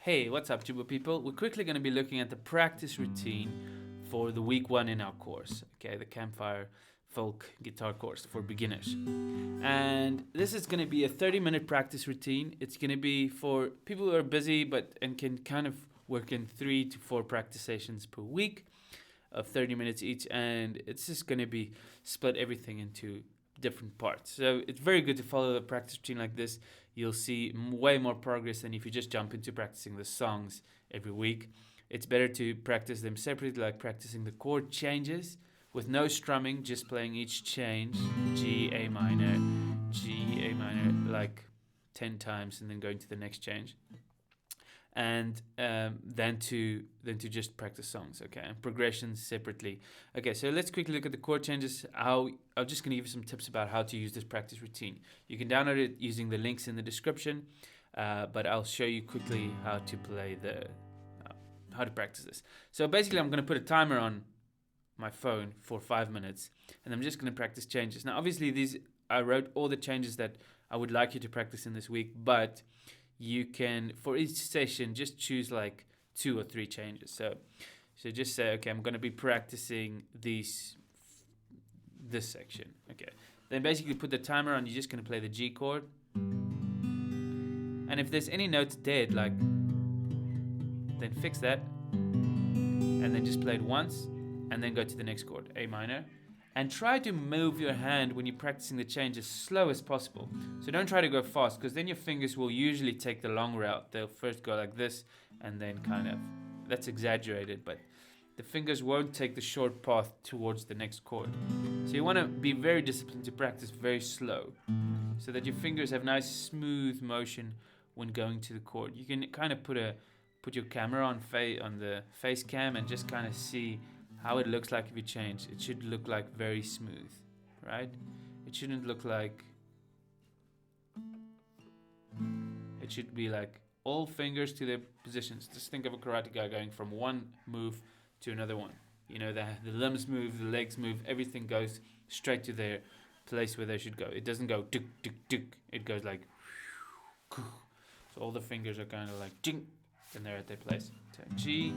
Hey, what's up, Jooba people? We're quickly going to be looking at the practice routine for the week 1 in our course, okay, the Campfire folk guitar course for beginners. And this is going to be a 30-minute practice routine. It's going to be for people who are busy and can kind of work in 3 to 4 practice sessions per week of 30 minutes each, and it's just going to be split everything into different parts. So it's very good to follow a practice routine like this. You'll see way more progress than if you just jump into practicing the songs every week. It's better to practice them separately, like practicing the chord changes with no strumming, just playing each change, G, A minor, like 10 times, and then going to the next change. And then to just practice songs, okay, and progressions separately. Okay, so let's quickly look at the chord changes. I'm just going to give you some tips about how to use this practice routine. You can download it using the links in the description, but I'll show you quickly how to play how to practice this. So basically, I'm going to put a timer on my phone for 5 minutes, and I'm just going to practice changes. Now, obviously, I wrote all the changes that I would like you to practice in this week, but you can, for each session, just choose like 2 or 3 changes. So just say, okay, I'm going to be practicing this section. Okay, then basically put the timer on. You're just going to play the G chord, and if there's any notes dead, then fix that, and then just play it once, and then go to the next chord, A minor. And try to move your hand when you're practicing the change as slow as possible. So don't try to go fast, because then your fingers will usually take the long route. They'll first go like this, and then that's exaggerated, but the fingers won't take the short path towards the next chord. So you want to be very disciplined to practice very slow, so that your fingers have nice smooth motion when going to the chord. You can kind of put your camera on the face cam and just kind of see how it looks like if you change. It should look like very smooth, right? It shouldn't look like... It should be like all fingers to their positions. Just think of a karate guy going from one move to another one. You know, the limbs move, the legs move, everything goes straight to their place where they should go. It doesn't go tuk, tuk, tuk. It goes like... So all the fingers are kind of like... Ding, and they're at their place. So G,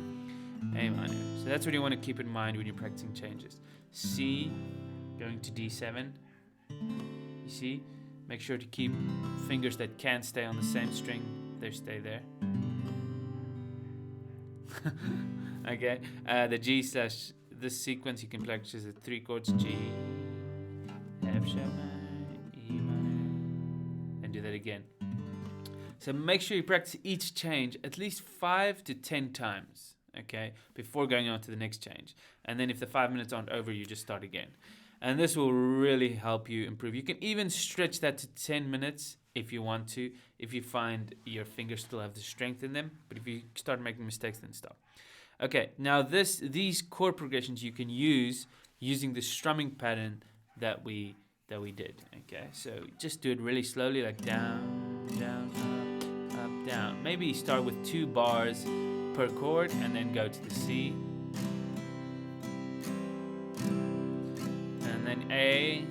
A minor. So that's what you want to keep in mind when you're practicing changes. C, going to D7. You see? Make sure to keep fingers that can't stay on the same string. They stay there. Okay. The G slash, this sequence you can practice at 3 chords. G, F sharp minor, E minor. And do that again. So make sure you practice each change at least 5 to 10 times, okay, before going on to the next change. And then if the 5 minutes aren't over, you just start again. And this will really help you improve. You can even stretch that to 10 minutes if you want to, if you find your fingers still have the strength in them. But if you start making mistakes, then stop. Okay, now these chord progressions you can use using the strumming pattern that we did, okay? So just do it really slowly, like down, down, up, down. Maybe start with 2 bars per chord and then go to the C. And then A.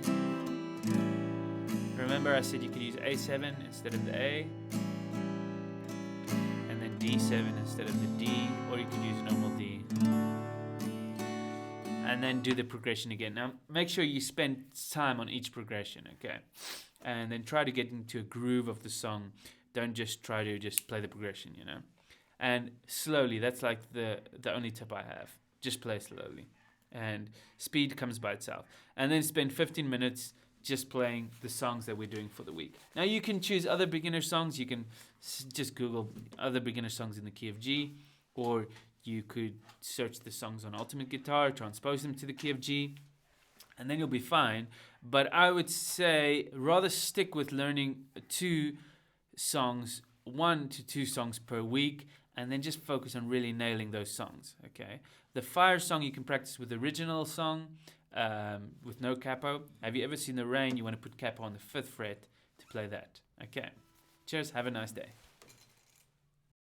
Remember I said you could use A7 instead of the A. And then D7 instead of the D, or you could use normal D. And then do the progression again. Now make sure you spend time on each progression, okay? And then try to get into a groove of the song. Don't just try to just play the progression, you know. And slowly, that's like the only tip I have. Just play slowly. And speed comes by itself. And then spend 15 minutes just playing the songs that we're doing for the week. Now you can choose other beginner songs. You can just Google other beginner songs in the key of G, or you could search the songs on Ultimate Guitar, transpose them to the key of G, and then you'll be fine. But I would say rather stick with learning 1 to 2 songs per week, and then just focus on really nailing those songs, okay? The Fire song you can practice with the original song, with no capo. Have you ever seen The Rain? You want to put capo on the 5th fret to play that, okay? Cheers, have a nice day.